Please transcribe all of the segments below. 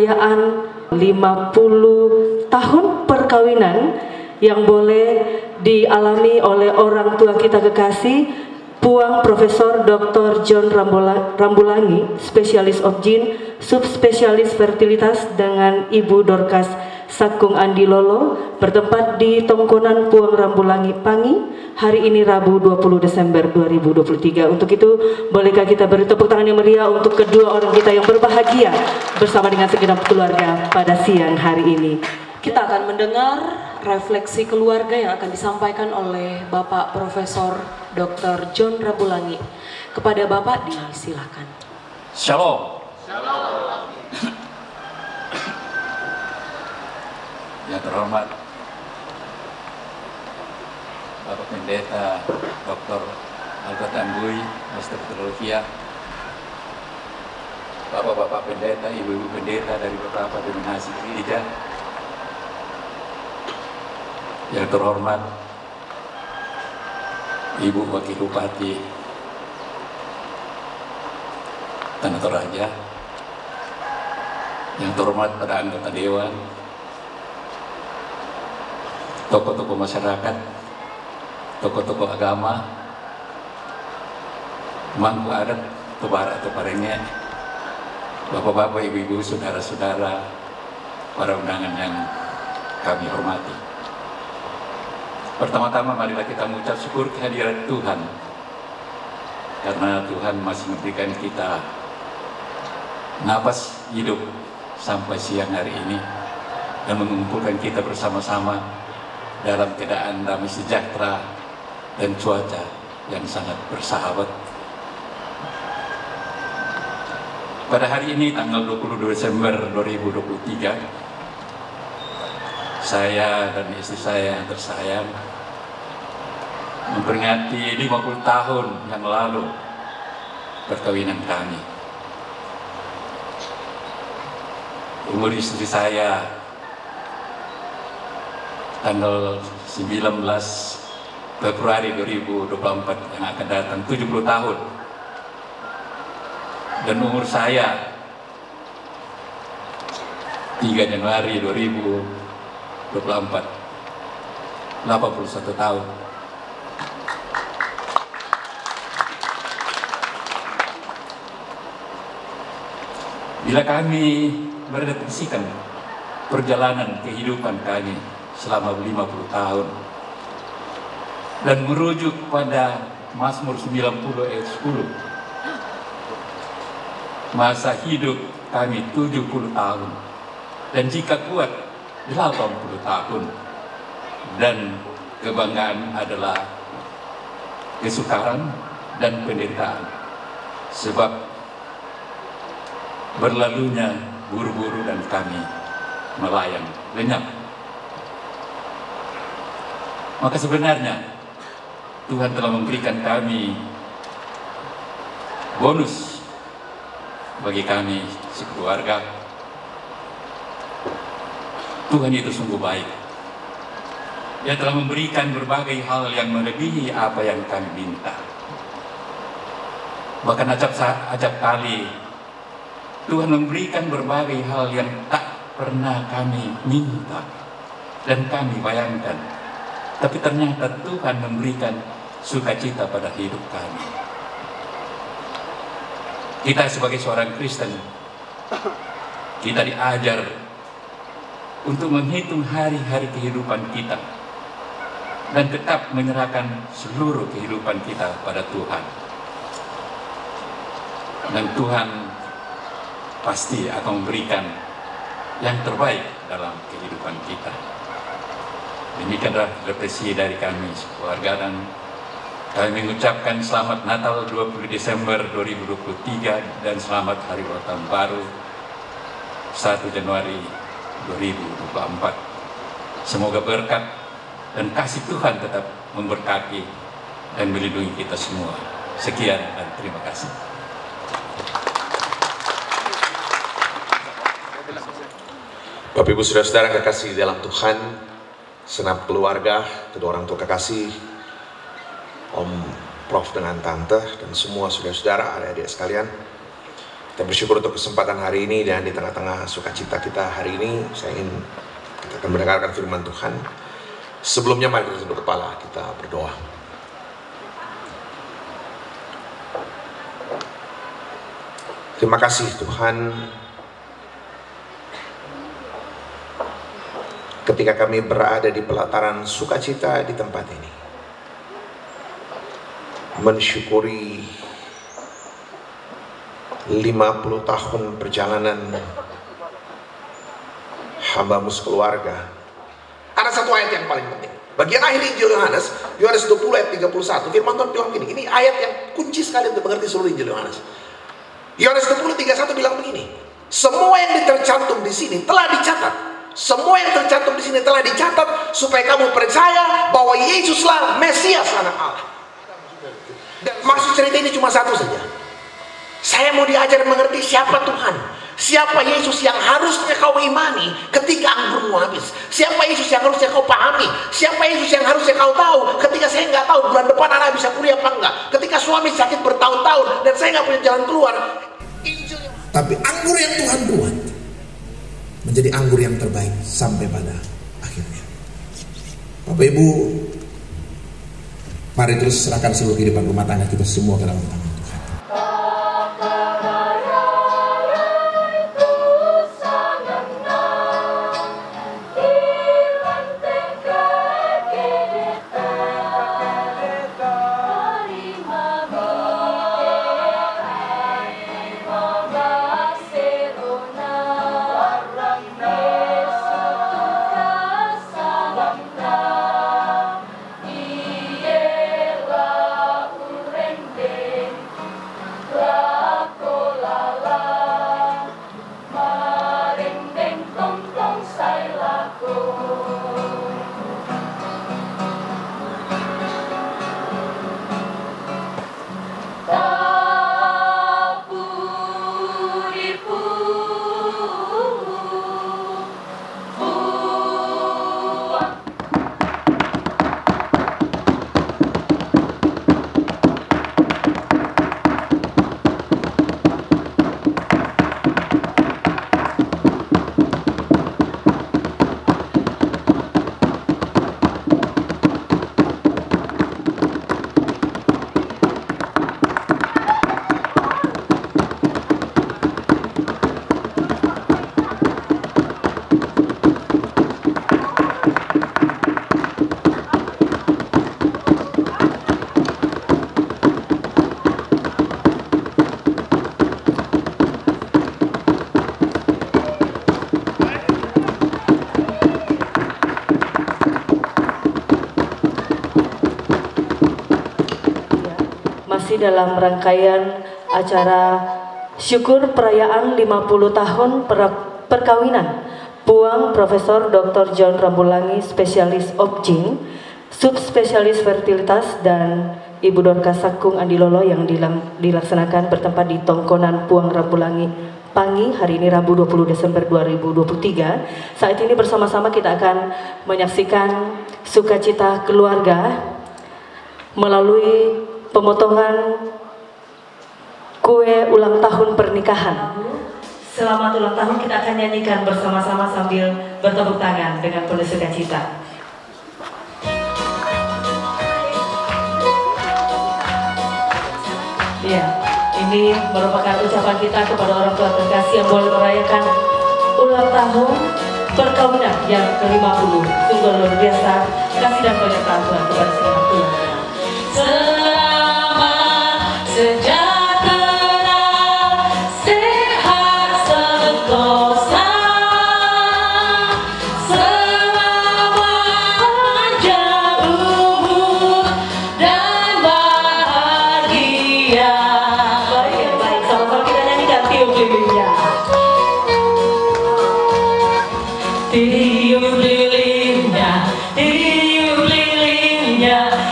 perayaan 50 tahun perkawinan yang boleh dialami oleh orang tua kita kekasih, Puang Profesor Dr. John Rambulangi, spesialis obgyn, subspesialis fertilitas, dengan Ibu Dorcas Sakung Andi Lolo, bertempat di Tongkonan Puang Rambulangi Pangi, hari ini Rabu 20 Desember 2023. Untuk itu, bolehkah kita beri tepuk tangan yang meriah untuk kedua orang kita yang berbahagia bersama dengan segenap keluarga pada siang hari ini. Kita akan mendengar refleksi keluarga yang akan disampaikan oleh Bapak Profesor Dr. John Rambulangi. Kepada Bapak disilakan. Shalom. Yang terhormat Bapak Pendeta Dr. Albert Ambui, Master Teologia, Bapak-bapak pendeta, ibu-ibu pendeta dari beberapa denominasi gereja, yang terhormat Ibu Wakil Bupati Tanah Toraja, yang terhormat pada anggota Dewan, tokoh-tokoh masyarakat, tokoh-tokoh agama, mangku adat, tebara atau parengnya, bapak-bapak, ibu-ibu, saudara-saudara, para undangan yang kami hormati. Pertama-tama marilah kita mengucap syukur kehadiran Tuhan, karena Tuhan masih memberikan kita napas hidup sampai siang hari ini dan mengumpulkan kita bersama-sama dalam keadaan damai sejahtera dan cuaca yang sangat bersahabat. Pada hari ini tanggal 22 Desember 2023, saya dan istri saya yang tersayang memperingati 50 tahun yang lalu perkawinan kami. Umur istri saya tanggal 19 Februari 2024 yang akan datang 70 tahun. Dan umur saya 3 Januari 2024 81 tahun. Bila kami merefleksikan perjalanan kehidupan kami selama 50 tahun dan merujuk pada Mazmur 90 ayat 10, masa hidup kami 70 tahun, dan jika kuat 80 tahun, dan kebanggaan adalah kesukaran dan penderitaan, sebab berlalunya buru-buru dan kami melayang lenyap. Maka sebenarnya Tuhan telah memberikan kami bonus bagi kami sekeluarga. Tuhan itu sungguh baik. Dia telah memberikan berbagai hal yang melebihi apa yang kami minta. Bahkan acap kali Tuhan memberikan berbagai hal yang tak pernah kami minta dan kami bayangkan. Tapi ternyata Tuhan memberikan sukacita pada hidup kami. Kita sebagai seorang Kristen, kita diajar untuk menghitung hari-hari kehidupan kita dan tetap menyerahkan seluruh kehidupan kita pada Tuhan. Dan Tuhan pasti akan memberikan yang terbaik dalam kehidupan kita. Demikianlah refleksi dari kami keluarga, dan kami mengucapkan selamat Natal 20 Desember 2023 dan selamat Hari Ulang Tahun Baru 1 Januari 2024. Semoga berkat dan kasih Tuhan tetap memberkati dan melindungi kita semua. Sekian dan terima kasih. Bapak Ibu Saudara-saudara kekasih di dalam Tuhan, senap keluarga, kedua orang tua kekasih, Om Prof dengan Tante, dan semua saudara-saudara, adik-adik sekalian. Kita bersyukur untuk kesempatan hari ini, dan di tengah-tengah sukacita kita hari ini, kita akan mendengarkan firman Tuhan. Sebelumnya mari kita tunduk kepala, kita berdoa. Terima kasih Tuhan, ketika kami berada di pelataran sukacita di tempat ini, mensyukuri 50 tahun perjalanan hamba-Mu sekeluarga. Ada satu ayat yang paling penting. Bagian akhir Injil Yohanes 20 ayat 31, firman Tuhan bilang begini. Ini ayat yang kunci sekali untuk mengerti seluruh Injil Yohanes. Yohanes 20:31 bilang begini. Semua yang tercantum di sini telah dicatat. Semua yang tercantum di sini telah dicatat supaya kamu percaya bahwa Yesuslah Mesias Anak Allah. Dan maksud cerita ini cuma satu saja. Saya mau diajar mengerti siapa Tuhan, siapa Yesus yang harusnya kau imani ketika anggurmu habis, siapa Yesus yang harusnya kau pahami, siapa Yesus yang harusnya kau tahu ketika saya nggak tahu bulan depan anak bisa kuliah apa enggak, ketika suami sakit bertahun-tahun dan saya nggak punya jalan keluar. Tapi anggur yang Tuhan buat menjadi anggur yang terbaik sampai pada akhirnya. Bapak Ibu, mari terus serahkan seluruh kehidupan rumah tangga kita semua ke dalam tangan Tuhan. Masih dalam rangkaian acara syukur perayaan 50 tahun perkawinan Puang Profesor Dr. John Rambulangi, spesialis Obgyn, subspesialis fertilitas, dan Ibu Dorcas Sakung Andilolo yang dilaksanakan bertempat di Tongkonan Puang Rambulangi, Pangi, hari ini Rabu 20 Desember 2023. Saat ini bersama-sama kita akan menyaksikan sukacita keluarga melalui pemotongan kue ulang tahun pernikahan. Selamat ulang tahun kita akan nyanyikan bersama-sama sambil bertepuk tangan dengan penuh sukacita. Ya, ini merupakan ucapan kita kepada orang tua terkasih yang boleh merayakan ulang tahun perkawinan yang ke-50. Sungguh luar biasa kasih dan penyertaan Tuhan kepada semua keluarga. Selamat sejahtera, sehat sentosa, selamat panjang umur dan bahagia. Baik, sama-sama kita nyanyikan tiup lilinnya. Tiup lilinnya, tiup lilinnya.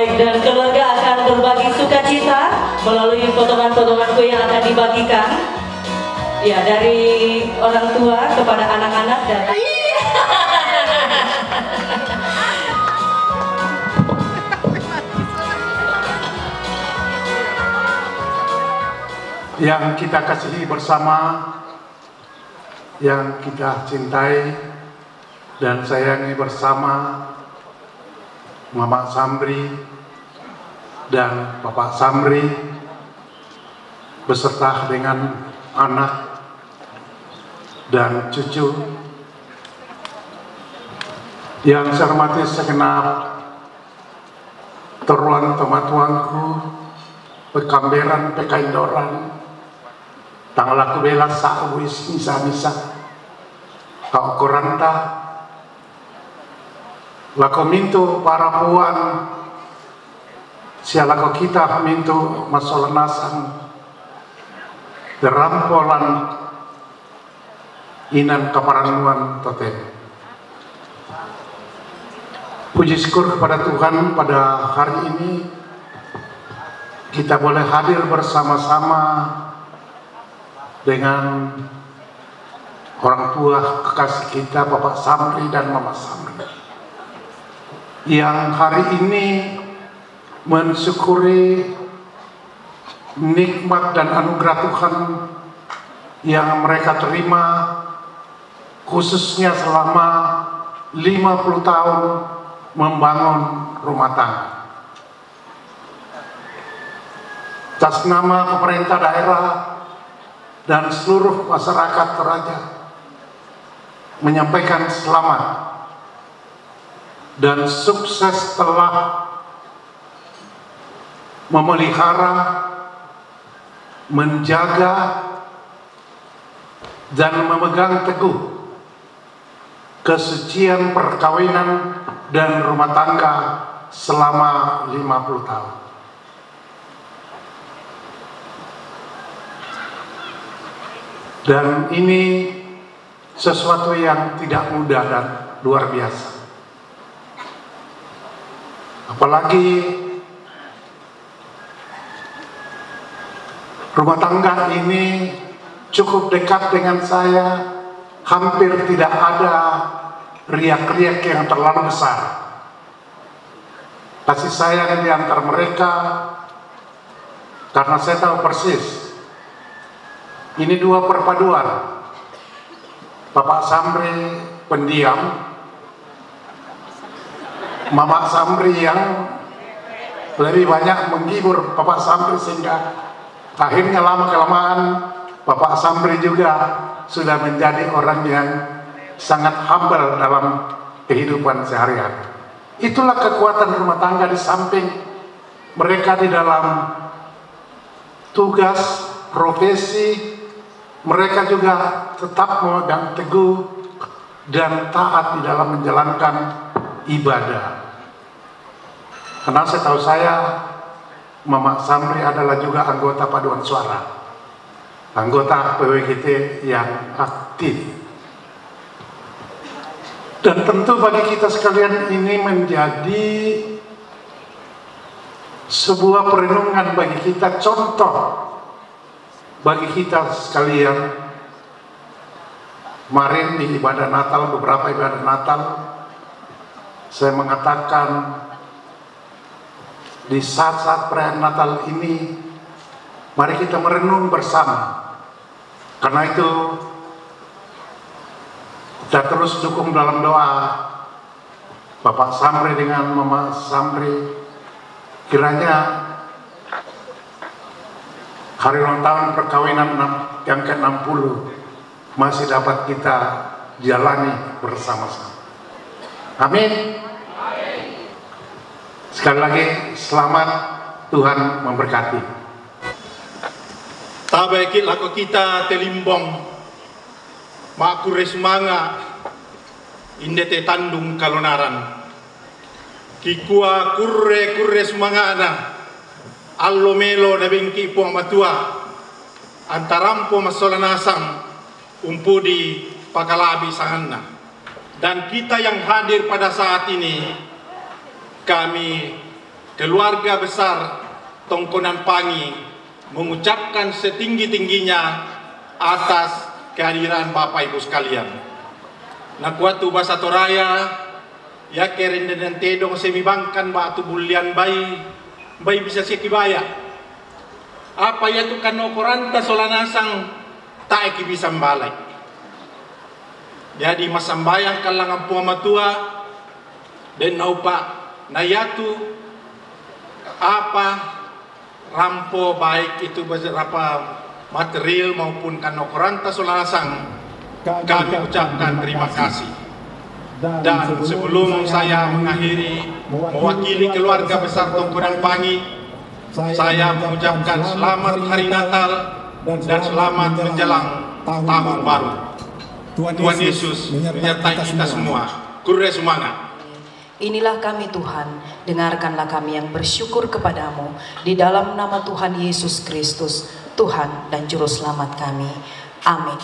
Baik, dan keluarga akan berbagi sukacita melalui potongan-potongan kue yang akan dibagikan. Ya, dari orang tua kepada anak-anak dan yang kita kasihi bersama, yang kita cintai dan sayangi bersama, Mama Samri dan Bapak Samri beserta dengan anak dan cucu. Yang saya hormati segenap teruan tematuanku, pekamberan pekaindoran, tanggal aku bela sa'wis misa-misa, kau koranta, lako mintu para puan, sialako kita mintu masalah nasan, derampolan inan kaparanguan toten. Puji syukur kepada Tuhan pada hari ini kita boleh hadir bersama-sama dengan orang tua kekasih kita Bapak Samri dan Mama Samri, yang hari ini mensyukuri nikmat dan anugerah Tuhan yang mereka terima, khususnya selama 50 tahun membangun rumah tangga. Atas nama pemerintah daerah dan seluruh masyarakat Toraja menyampaikan selamat dan sukses telah memelihara, menjaga, dan memegang teguh kesucian perkawinan dan rumah tangga selama 50 tahun. Dan ini sesuatu yang tidak mudah dan luar biasa. Apalagi rumah tangga ini cukup dekat dengan saya, hampir tidak ada riak-riak yang terlalu besar. Kasih sayang di antara mereka, karena saya tahu persis ini dua perpaduan. Bapak Samri pendiam, Mama Samri yang lebih banyak menghibur Bapak Samri, sehingga akhirnya lama-kelamaan Bapak Samri juga sudah menjadi orang yang sangat humble dalam kehidupan sehari-hari. Itulah kekuatan rumah tangga, di samping mereka di dalam tugas, profesi, mereka juga tetap memegang teguh dan taat di dalam menjalankan ibadah. Karena setahu saya, Mama Samri adalah juga anggota paduan suara, anggota PWGT yang aktif. Dan tentu bagi kita sekalian ini menjadi sebuah perenungan bagi kita, contoh bagi kita sekalian. Kemarin di ibadah Natal, beberapa ibadah Natal, saya mengatakan di saat-saat perayaan Natal ini, mari kita merenung bersama. Karena itu kita terus dukung dalam doa Bapak Samri dengan Mama Samri, kiranya hari ulang tahun perkawinan yang ke-60 masih dapat kita jalani bersama-sama. Amin. Sekali lagi selamat, Tuhan memberkati. Tabaikit lako kita telimbong makure sumanga indete tandung kalonaran kikua kurre sumangana allo melo na bengki puang matua antarampo masolanasang umpudi pakalabi sanganna. Dan kita yang hadir pada saat ini, kami keluarga besar Tongkonan Pangi mengucapkan setinggi-tingginya atas kehadiran Bapak Ibu sekalian. Nakuatu basa toraya ya keren dan tedong semibangkan batu bulian bayi bisa sekibaya. Apa ya tu kano koranta solanasang tak eki bisa membalai. Jadi masambayang kalangan puamatua dan naupa nayatu apa rampo baik itu berapa material maupun kano koranta solanasang kami ucapkan terima kasih. Dan sebelum saya mengakhiri mewakili keluarga besar Tongkonan Pangi, saya mengucapkan selamat Hari Natal dan selamat menjelang Tahun Baru. Tuhan Yesus menyertai kita semua. Kurre semangat. Inilah kami Tuhan, dengarkanlah kami yang bersyukur kepadamu di dalam nama Tuhan Yesus Kristus, Tuhan dan Juru Selamat kami. Amin.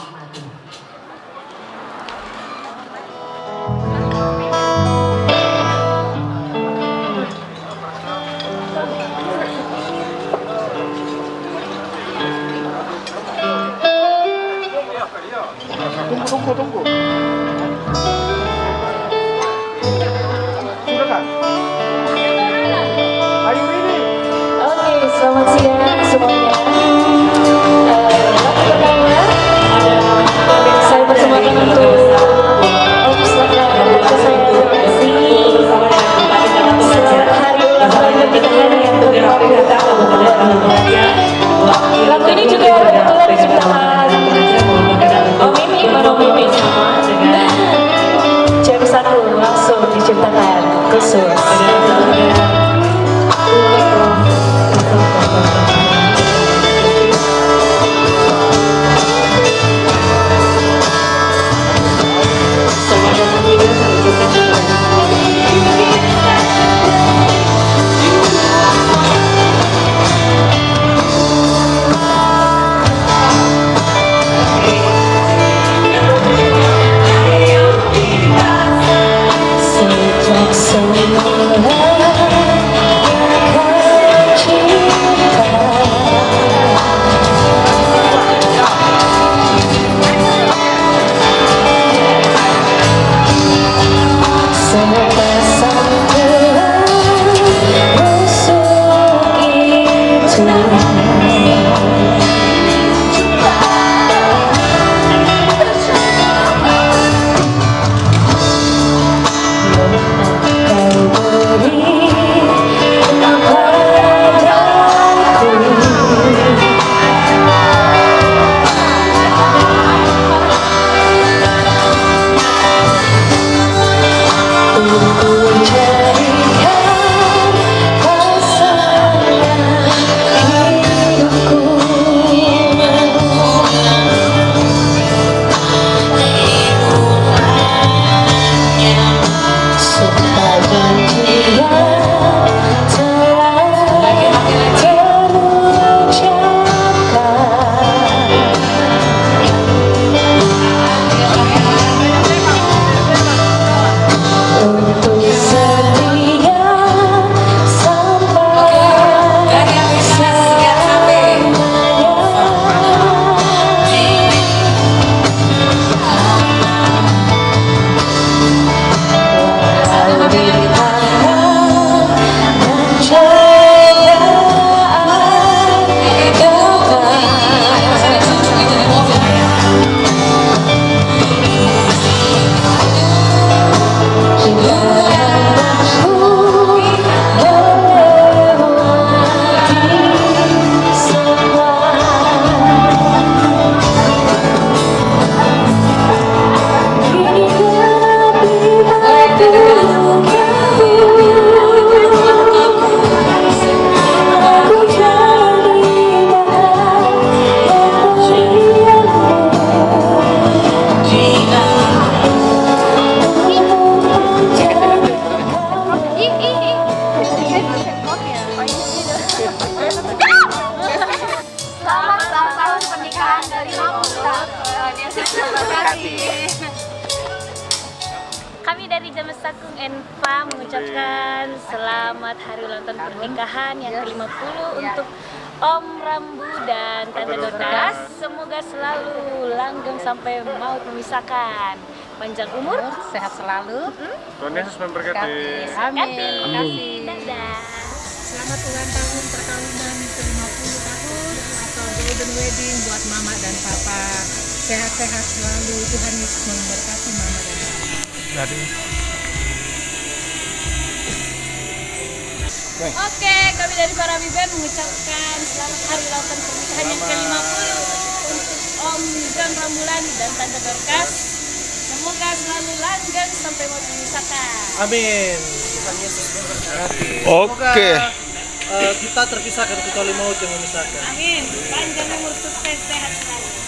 Tunggu. Sudah kan? Ayo ini. Oke, selamat siang semuanya. Pertama, saya persembahkan untuk Om Selamat saya terima kasih. Selamat hari ulang tahun pernikahan yang lagu ini juga kebetulan diciptakan Om Mimi sama dengan jam 1 langsung diciptakan khusus. Kami dari James Sakung Enfa mengucapkan selamat hari ulang tahun pernikahan yang ke-50 untuk Om Rambu dan Tante Dorcas. Semoga selalu langgeng sampai maut memisahkan. Panjang umur, sehat selalu. Tuhan Yesus memberkati. Amin. Dadah. Selamat ulang tahun perkawinan ke-50 tahun atau golden wedding buat Mama dan Papa. Sehat-sehat selalu. Tuhan Yesus memberkati Mama dan Papa. Oke, kami dari para Band mengucapkan selamat hari ulang tahun pernikahan yang ke-50 untuk Om John Rambulani dan Tante Dorcas. Semoga selalu langgeng sampai mau memisahkan. Amin. Tuhan Yesus memberkati. Oke. Kita terpisahkan kecuali maut yang memisahkan. Amin. Panjang umur, sukses, sehat selalu.